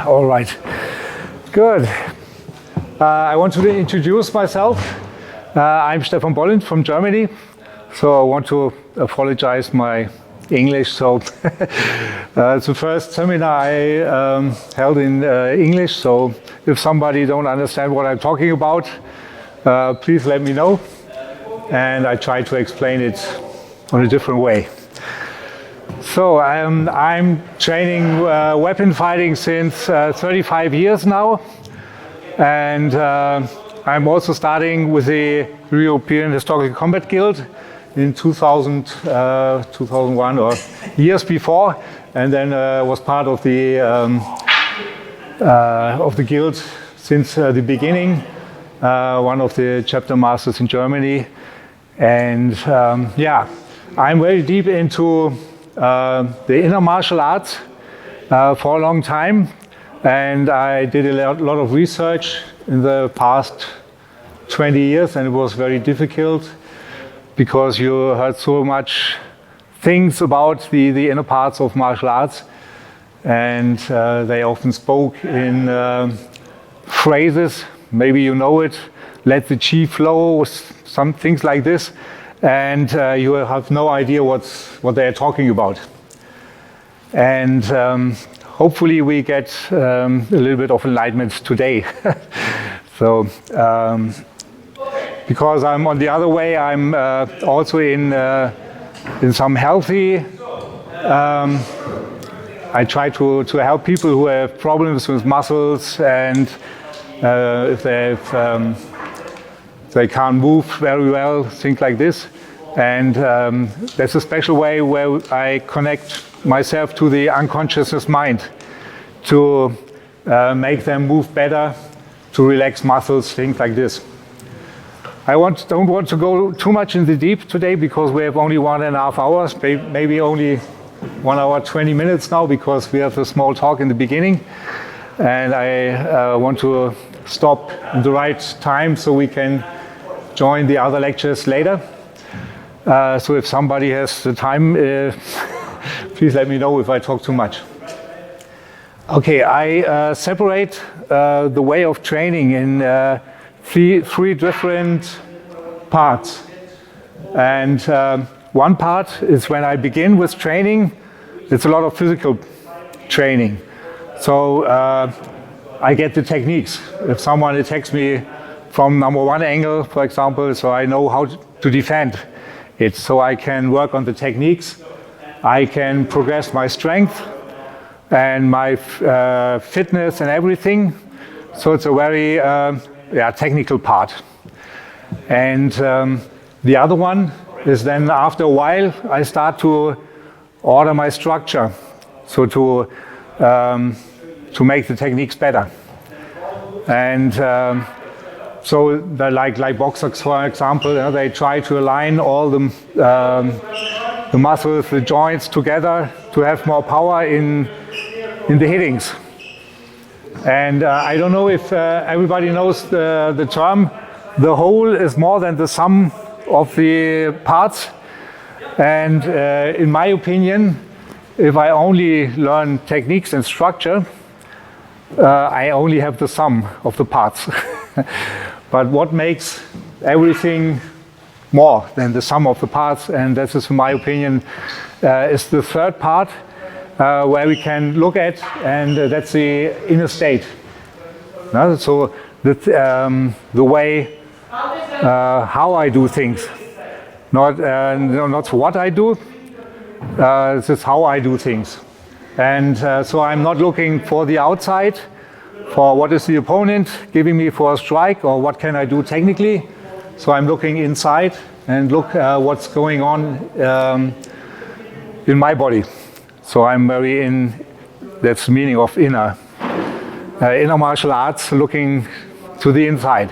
All right. Good. I want to introduce myself. I'm Stefan Bollend from Germany. So I want to apologize my English. So it's the first seminar I held in English. So if somebody don't understand what I'm talking about, please let me know. And I try to explain it on a different way. So I'm training weapon fighting since 35 years now, and I'm also starting with the European Historical Combat Guild in 2001 or years before, and then was part of the guild since the beginning, one of the chapter masters in Germany, and yeah, I'm very deep into the inner martial arts for a long time, and I did a lot of research in the past 20 years, and it was very difficult because you heard so much things about the inner parts of martial arts, and they often spoke in phrases, maybe you know it, let the chi flow, some things like this. And you have no idea what they are talking about. And hopefully we get a little bit of enlightenment today. So, because I'm on the other way, I'm also in some healthy. I try to help people who have problems with muscles, and if they have they can't move very well, things like this. And there's a special way where I connect myself to the unconscious mind to make them move better, to relax muscles, things like this. I don't want to go too much in the deep today because we have only 1.5 hours, maybe only 1 hour 20 minutes now, because we have a small talk in the beginning. And I want to stop in the right time so we can join the other lectures later. So if somebody has the time, please let me know if I talk too much. Okay, I separate the way of training in three different parts. And one part is when I begin with training, it's a lot of physical training. So I get the techniques. If someone attacks me from number one angle, for example, so I know how to defend it. So I can work on the techniques, I can progress my strength and my fitness and everything. So it's a very technical part. And the other one is then after a while, I start to order my structure. So to make the techniques better. And so like boxers, for example, they try to align all the muscles, the joints together to have more power in the hittings. And I don't know if everybody knows the term, the whole is more than the sum of the parts. And in my opinion, if I only learn techniques and structure, I only have the sum of the parts. But what makes everything more than the sum of the parts, and this is in my opinion, is the third part where we can look at, and that's the inner state. So the way how I do things, not what I do, this is how I do things. And so I'm not looking for the outside, for what is the opponent giving me for a strike, or what can I do technically. So I'm looking inside and look what's going on in my body. So I'm very that's the meaning of inner martial arts, looking to the inside.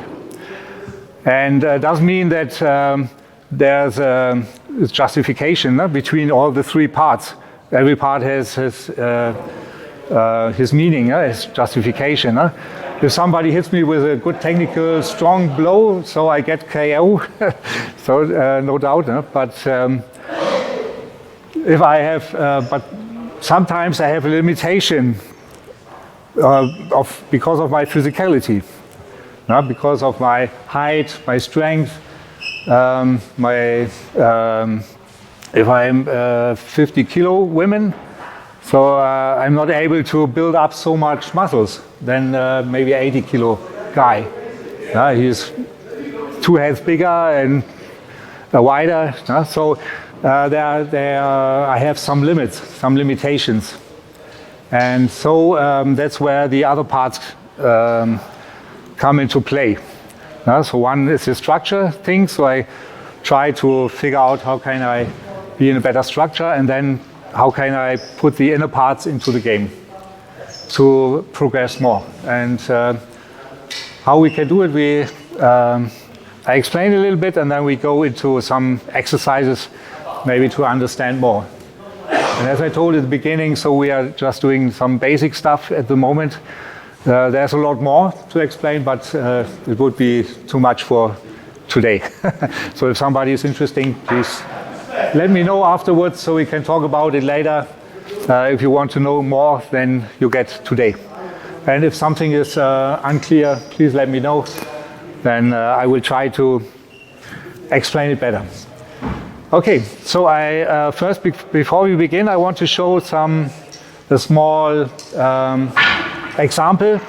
And it does mean that there's a justification between all the three parts. Every part has his meaning, his justification. If somebody hits me with a good technical, strong blow, so I get KO, so no doubt. But if I have, but sometimes I have a limitation because of my physicality, because of my height, my strength, if I'm 50 kilo women, so I'm not able to build up so much muscles than maybe 80 kilo guy. He's 2 heads bigger and wider, so I have some limits, some limitations. And so that's where the other parts come into play. So one is the structure thing, so I try to figure out how can I be in a better structure, and then how can I put the inner parts into the game to progress more. And how we can do it, I explain a little bit, and then we go into some exercises maybe to understand more. And as I told at the beginning, so we are just doing some basic stuff at the moment. There's a lot more to explain, but it would be too much for today. So if somebody is interested, please let me know afterwards so we can talk about it later. If you want to know more than you get today. And if something is unclear, please let me know. Then I will try to explain it better. Okay, so I first, before we begin, I want to show a small example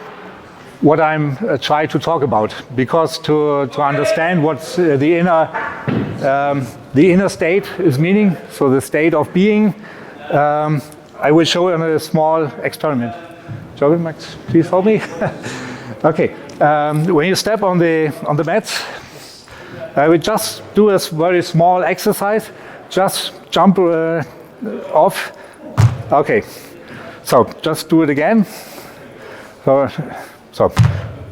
what I'm trying to talk about, because to understand what the inner state is meaning, so the state of being, I will show in a small experiment. Joel, Max, please help me. Okay, when you step on the mat, I will just do a very small exercise. Just jump off. Okay, so just do it again. So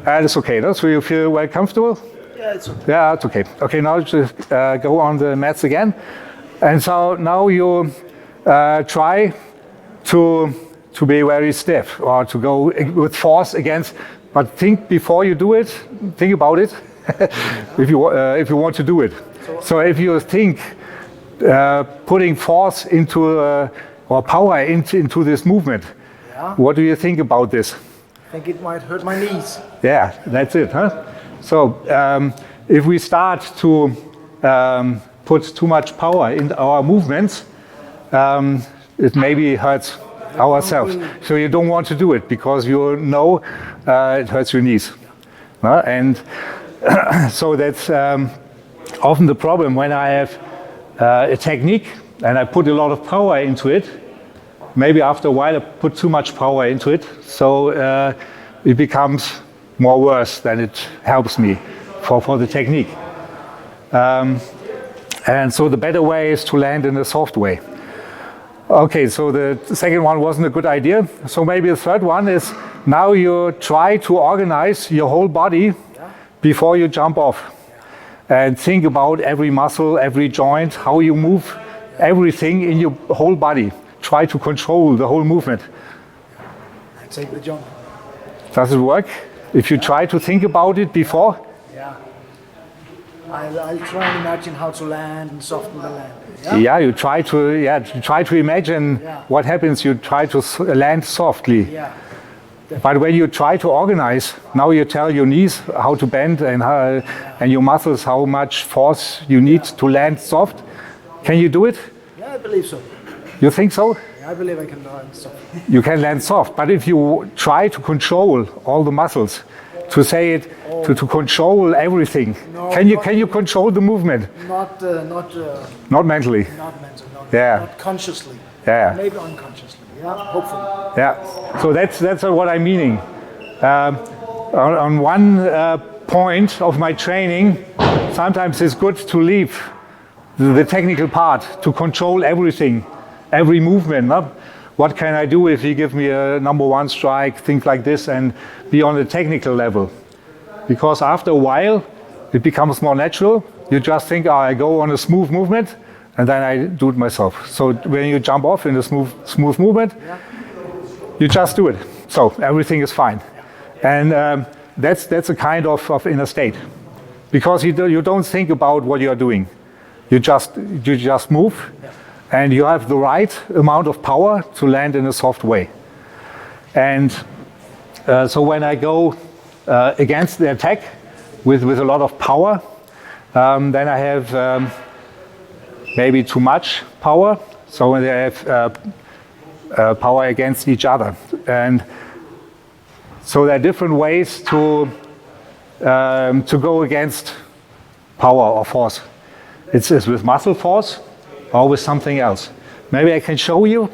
it's okay. So you feel very comfortable? Yeah, it's okay. Yeah, it's okay. Okay, now just go on the mats again. And so now you try to be very stiff, or to go with force against. But think before you do it. Think about it. if you want to do it. So if you think putting force into or power into this movement, what do you think about this? I think it might hurt my knees. Yeah, that's it, huh? So if we start to put too much power in our movements, it maybe hurts ourselves. So you don't want to do it because you know it hurts your knees. And so that's often the problem when I have a technique and I put a lot of power into it. Maybe after a while I put too much power into it, so it becomes more worse than it helps me for the technique. And so the better way is to land in a soft way. Okay, so the second one wasn't a good idea. So maybe the third one is now you try to organize your whole body before you jump off. And think about every muscle, every joint, how you move, everything in your whole body. Try to control the whole movement. And take the jump. Does it work? If you try to think about it before? Yeah. I'll try and imagine how to land and soften the land. Yeah, you try to imagine what happens. You try to land softly. Yeah. But when you try to organize, now you tell your knees how to bend and your muscles how much force you need to land soft. Can you do it? Yeah, I believe so. You think so? Yeah, I believe I can land soft. You can land soft, but if you try to control all the muscles, to say it, to control everything, can you control the movement? Not mentally. Not mentally. Not consciously. Yeah. Maybe unconsciously. Yeah, hopefully. Yeah. So that's what I'm meaning. On one point of my training, sometimes it's good to leave the technical part, to control everything, every movement. What can I do if you give me a number one strike, things like this, and be on the technical level? Because after a while, it becomes more natural. You just think, I go on a smooth movement, and then I do it myself. So when you jump off in a smooth movement, you just do it. So everything is fine. And that's a kind of inner state. Because you don't think about what you are doing. You just move, and you have the right amount of power to land in a soft way. And so when I go against the attack with a lot of power, then I have maybe too much power. So when they have power against each other. And so there are different ways to go against power or force. It's with muscle force or with something else. Maybe I can show you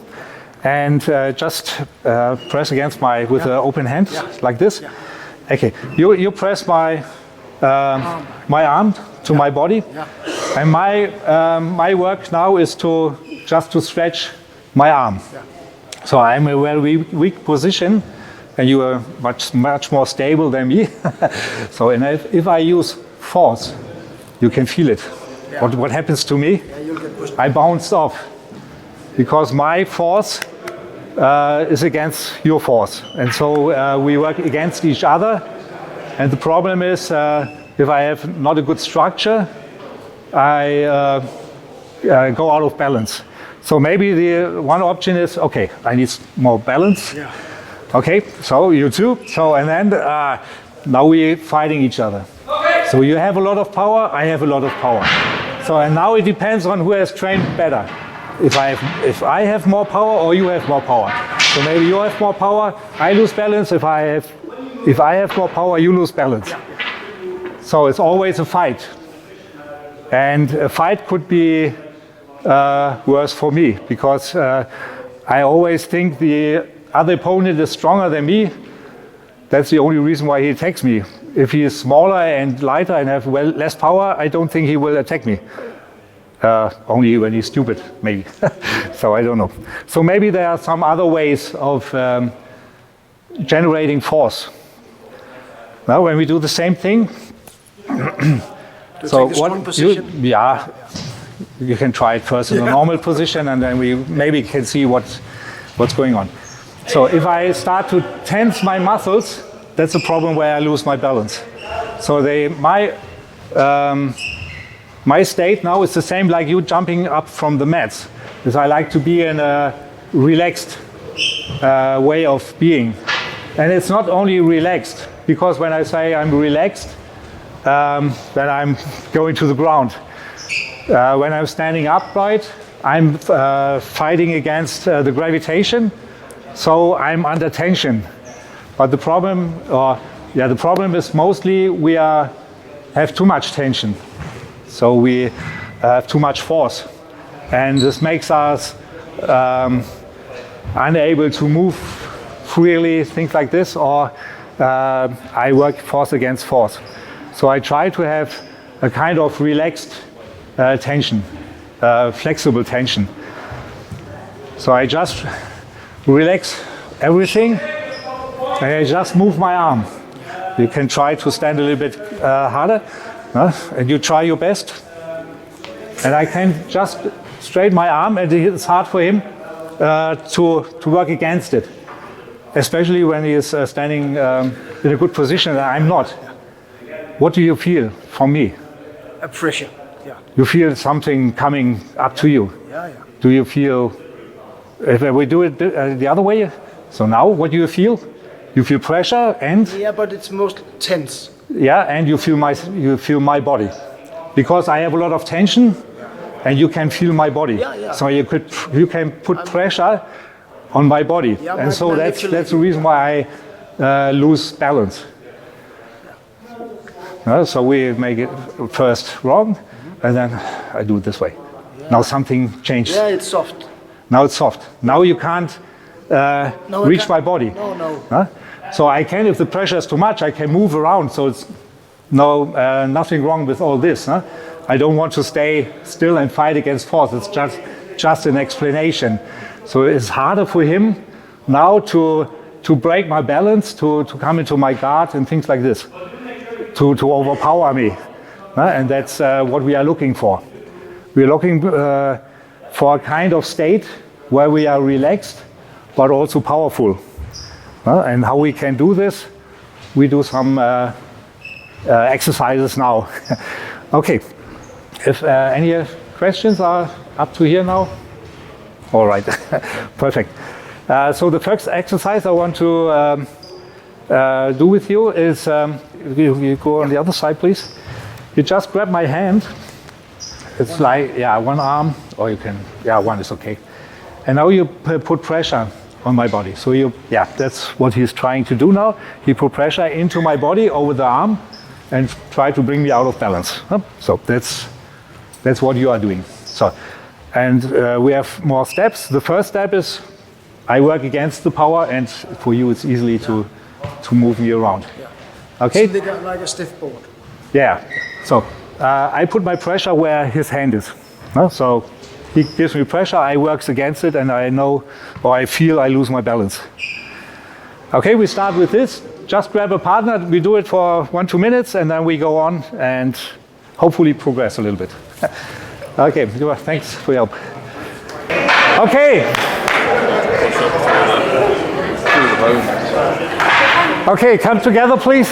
and just press against with an open hand like this. Yeah. Okay, you press my arm to my body, and my work now is just to stretch my arm. Yeah. So I'm in a very weak position, and you are much more stable than me. So and if I use force, you can feel it. Yeah. What happens to me? Yeah, you'll get pushed. I bounced off because my force is against your force, and so we work against each other. And the problem is, if I have not a good structure, I go out of balance. So maybe the one option is, okay, I need more balance. Yeah. Okay, so you too. So and then now we're fighting each other. Okay. So you have a lot of power, I have a lot of power. So and now it depends on who has trained better. If I have more power or you have more power. So maybe you have more power, I lose balance. If I have more power, you lose balance. Yeah. So it's always a fight. And a fight could be worse for me because I always think the other opponent is stronger than me. That's the only reason why he attacks me. If he is smaller and lighter and have less power, I don't think he will attack me. Only when he's stupid, maybe. So I don't know. So maybe there are some other ways of generating force. Now, when we do the same thing, so what you can try it first in a normal position, and then we maybe can see what's going on. So if I start to tense my muscles, that's a problem where I lose my balance. So my state now is the same like you jumping up from the mats, because I like to be in a relaxed way of being. And it's not only relaxed, because when I say I'm relaxed, then I'm going to the ground. When I'm standing upright, I'm fighting against the gravitation, so I'm under tension. But the problem is mostly we have too much tension. So we have too much force. And this makes us unable to move freely, things like this, or I work force against force. So I try to have a kind of relaxed tension, flexible tension. So I just relax everything and I just move my arm. You can try to stand a little bit harder, and you try your best. And I can just straighten my arm, and it's hard for him to work against it, especially when he is standing in a good position and I'm not. What do you feel from me? A pressure. Yeah. You feel something coming up to you. Yeah. Do you feel, if we do it the other way, so now what do you feel? You feel pressure and? Yeah, but it's most tense. Yeah, and you feel my body. Because I have a lot of tension and you can feel my body. Yeah. So you can put pressure on my body. Yeah, and so that's the reason why I lose balance. So we make it first wrong, and then I do it this way. Yeah. Now something changed. Yeah, it's soft. Now it's soft. Now you can't reach my body. No. So I can, if the pressure is too much, I can move around. So it's nothing wrong with all this. I don't want to stay still and fight against force. It's just an explanation. So it's harder for him now to break my balance, to come into my guard and things like this. To overpower me, and that's what we are looking for. We are looking for a kind of state where we are relaxed, but also powerful. And how we can do this, we do some exercises now. Okay, if any questions are up to here now? All right, perfect. So the first exercise I want to do with you is, you go on the other side, please. You just grab my hand. It's like, yeah, one arm, or you can, yeah, one is okay. And now you put pressure on my body. So yeah, that's what he's trying to do now. He put pressure into my body over the arm and try to bring me out of balance. So that's what you are doing. So, and we have more steps. The first step is I work against the power, and for you it's easily to move me around. Okay? So like a stiff board. Yeah. So I put my pressure where his hand is. So he gives me pressure, I work against it, and I know, or I feel I lose my balance. Okay, we start with this. Just grab a partner. We do it for 1-2 minutes, and then we go on and hopefully progress a little bit. Okay, thanks for your help. Okay. Okay, come together, please.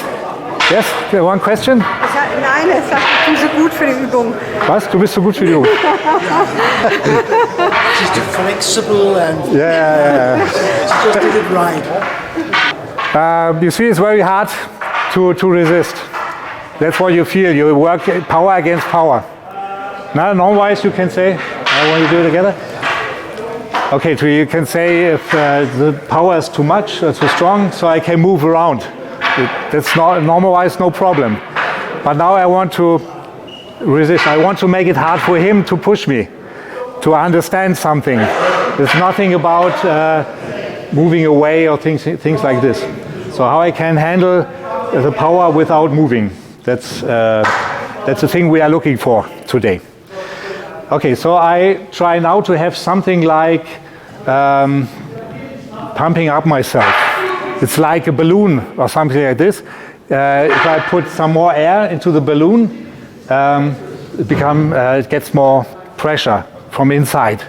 Yes, one question? Nein, er sagt, ich bin so gut für die Übung. Was? Du bist so gut für die Übung? She's too flexible and Yeah. she just did it right. You see, it's very hard to resist. That's what you feel. You work power against power. Now, non-wise, you can say, I want to do it together. Okay, so you can say if the power is too much or too strong, so I can move around. That's not normal-wise, no problem. But now I want to resist. I want to make it hard for him to push me, to understand something. There's nothing about moving away or things like this. So how I can handle the power without moving. That's the thing we are looking for today. Okay, so I try now to have something like pumping up myself. It's like a balloon or something like this. If I put some more air into the balloon, it gets more pressure from inside.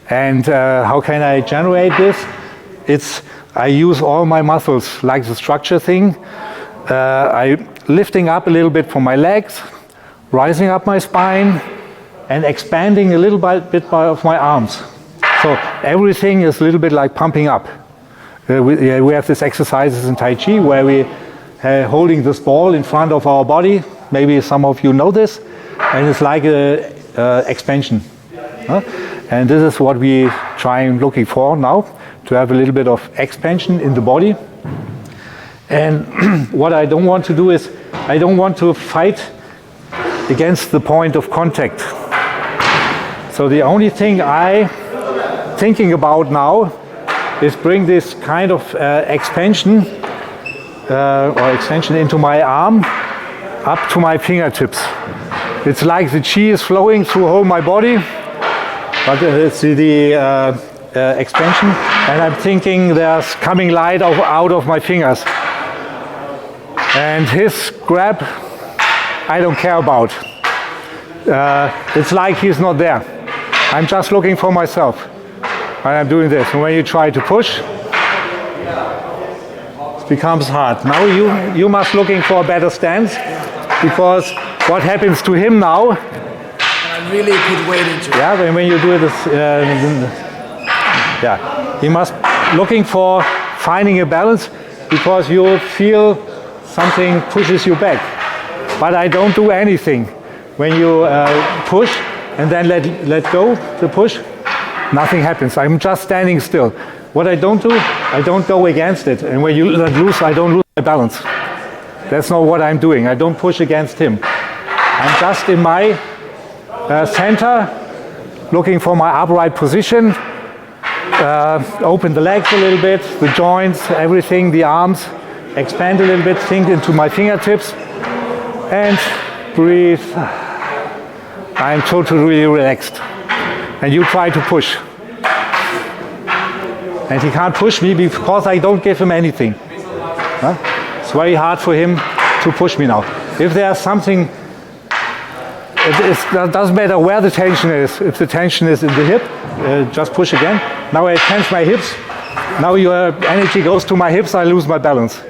And how can I generate this? I use all my muscles, like the structure thing. I lifting up a little bit from my legs, rising up my spine, and expanding a little bit of my arms. So everything is a little bit like pumping up. We have these exercises in Tai Chi where we holding this ball in front of our body. Maybe some of you know this, and it's like a expansion. And this is what we try and looking for now, to have a little bit of expansion in the body. And what I don't want to do is, I don't want to fight against the point of contact. So the only thing I'm thinking about now is bring this kind of expansion or extension into my arm up to my fingertips. It's like the chi is flowing through whole my body, but it's the expansion, and I'm thinking there's coming light out of my fingers. And his grab, I don't care about. It's like he's not there. I'm just looking for myself. And I'm doing this. And when you try to push, it becomes hard. Now you must looking for a better stance, because what happens to him now? I really put weight into it. Yeah, when you do this, yeah, he must looking for finding a balance, because you feel something pushes you back. But I don't do anything. When you push and then let go the push, nothing happens. I'm just standing still. What I don't do, I don't go against it. And when you let loose, I don't lose my balance. That's not what I'm doing. I don't push against him. I'm just in my center, looking for my upright position. Open the legs a little bit, the joints, everything, the arms. Expand a little bit, sink into my fingertips. And breathe. I'm totally relaxed. And you try to push. And he can't push me because I don't give him anything. It's very hard for him to push me now. If there's something, it doesn't matter where the tension is. If the tension is in the hip, just push again. Now I tense my hips. Now your energy goes to my hips, I lose my balance.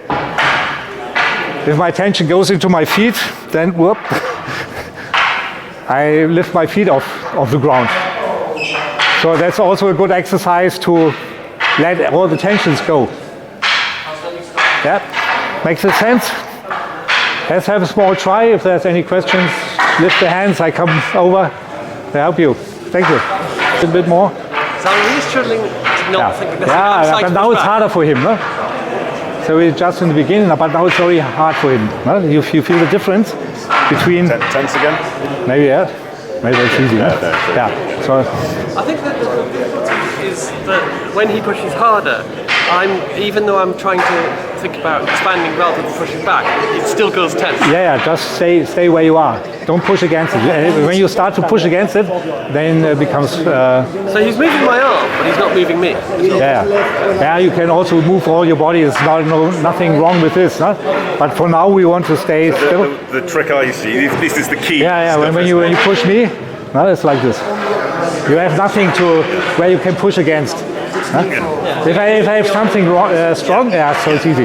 If my tension goes into my feet, then whoop, I lift my feet off the ground. So that's also a good exercise to let all the tensions go. Yeah, makes it sense. Let's have a small try. If there's any questions, lift the hands. I come over to help you. Thank you. A little bit more. So I'm really struggling to not think of this. Yeah, but now it's harder for him. No? So we're just in the beginning, but now it's very hard for him. No? You feel the difference between... Tense again? Maybe, yeah. Maybe it's easy. No? Yeah. So I think that the difficulty is that when he pushes harder, even though I'm trying to think about expanding rather than pushing back, it still goes tense. yeah, just stay where you are. Don't push against it. When you start to push against it, then it becomes... So he's moving my arm, but he's not moving me. Yeah, you can also move all your body. There's nothing wrong with this. No? But for now, we want to stay still. The trick I see, this is the key. Yeah, when you push me, no, it's like this. You have nothing to where you can push against. Huh? If I have something strong, yeah, so it's easy.